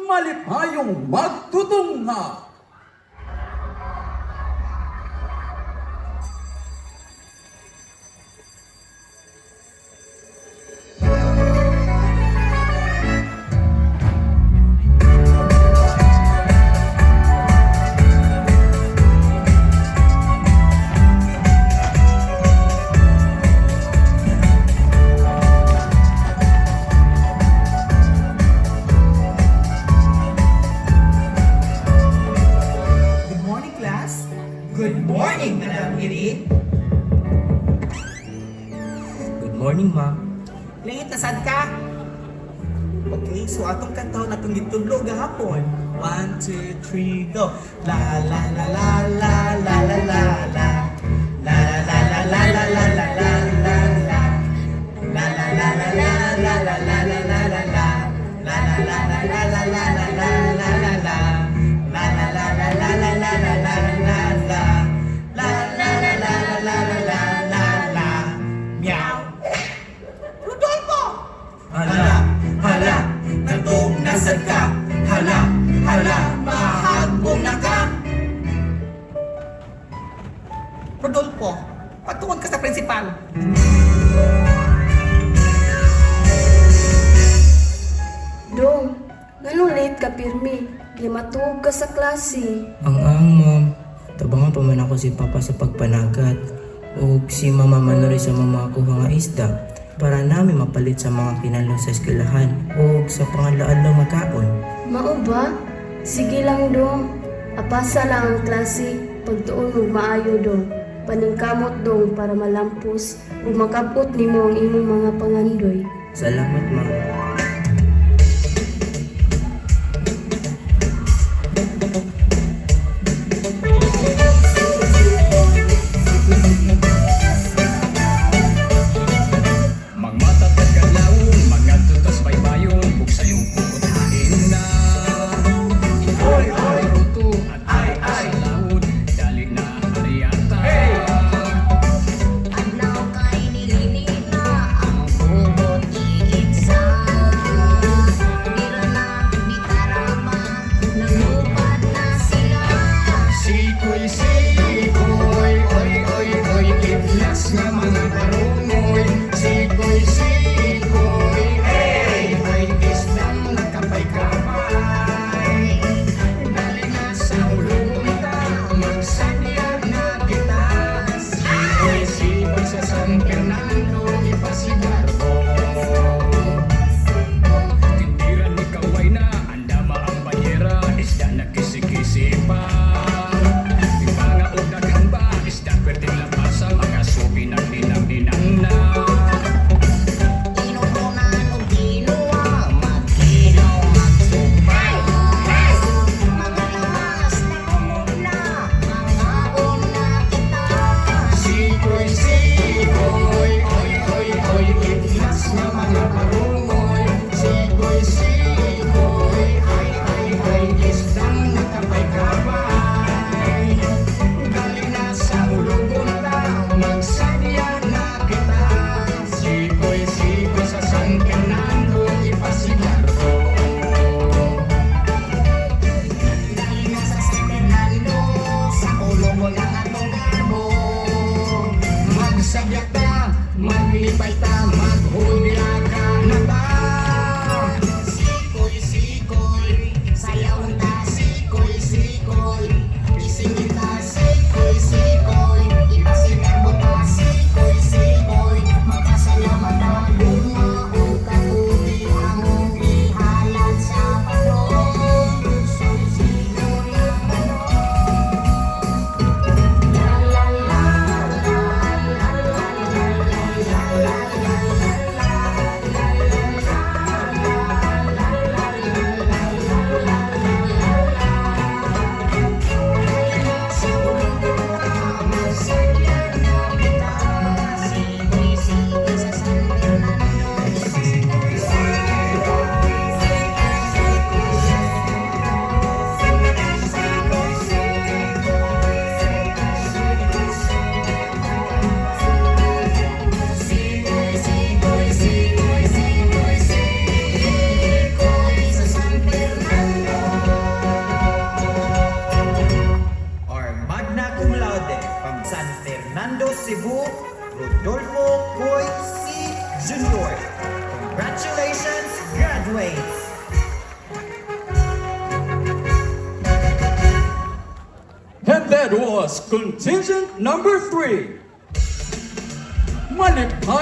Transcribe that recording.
Malipayong Magtutungha. Good morning, Madam Iri. Good morning, ma'am. Lingit na sad ka? Okay, so atong kantaw na itong gitudlo gahapon. 1, 2, 3, go! La la la la la la la la la. La la la la la la la la la la. La la la la la la la la la la la la. La la la la la la la la la la la la. La la la la la la la la la la la. La la la la la la la la la la. Meow. Rodolfo! Hala, hala, nandong nasad ka. Hala, hala, mahagbong na ka. Rodolfo, patungod ka sa prinsipal. Dong, ganun late ka pirmi. Di matuog ka sa klase. Ang ma'am. Tabangan pa man ako si Papa sa pagpanagat. O si Mama Manori sa mga kuha nga isda. Para namin mapalit sa mga kinalong sa eskwelahan. O sa pangalaalaw magkaon. Mao ba? Sige lang dong. Apasa lang ang klase. Pagtuon mo maayo dong. Paningkamot dong para malampos. O makabot nimo ang imong mga pangandoy. Salamat, ma'am. San Fernando, Cebu, Rodolfo Coy C. Jr. Congratulations, graduates! And that was contingent number 3. Malipayong